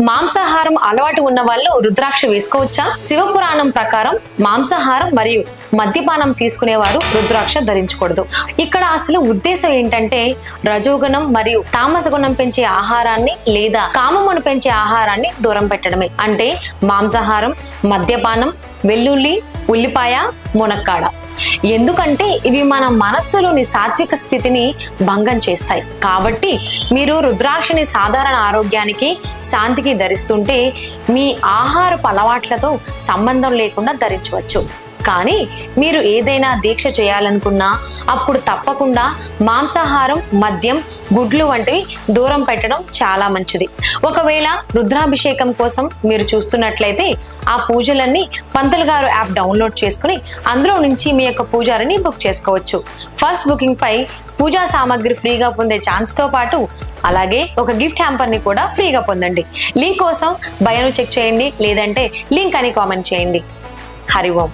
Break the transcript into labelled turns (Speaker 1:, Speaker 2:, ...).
Speaker 1: మాంసాహారం అలవాటు ఉన్న వాళ్ళు రుద్రాక్ష వేసుకోవచ్చా? శివపురాణం ప్రకారం మాంసాహారం మరియు మద్యపానం తీసుకునేవారు రుద్రాక్ష ధరించకూడదు. ఇక్కడ అసలు ఉద్దేశం ఏంటంటే రజోగుణం మరియు తామస గుణం పెంచే ఆహారాన్ని లేదా కామమును పెంచే ఆహారాన్ని దూరం పెట్టడమే. అంటే మాంసాహారం, మద్యపానం, వెల్లుల్లి, ఉల్లిపాయ, మునక్కాడ. ఎందుకంటే ఇవి మన మనస్సులోని సాత్విక స్థితిని భంగం చేస్తాయి. కాబట్టి మీరు రుద్రాక్షని సాధారణ ఆరోగ్యానికి, శాంతికి ధరిస్తుంటే మీ ఆహారపు అలవాట్లతో సంబంధం లేకుండా ధరించవచ్చు. కానీ మీరు ఏదైనా దీక్ష చేయాలనుకున్నా అప్పుడు తప్పకుండా మాంసాహారం, మద్యం, గుడ్లు వంటివి దూరం పెట్టడం చాలా మంచిది. ఒకవేళ రుద్రాభిషేకం కోసం మీరు చూస్తున్నట్లయితే ఆ పూజలన్నీ పంతులు గారు యాప్ డౌన్లోడ్ చేసుకుని అందులో నుంచి మీ యొక్క పూజారిని బుక్ చేసుకోవచ్చు. ఫస్ట్ బుకింగ్ పై పూజా సామాగ్రి ఫ్రీగా పొందే ఛాన్స్ తో పాటు అలాగే ఒక గిఫ్ట్ హ్యాంపర్ ని కూడా ఫ్రీగా పొందండి. లింక్ కోసం బయోను చెక్ చేయండి, లేదంటే లింక్ అని కామెంట్ చేయండి. హరి ఓం.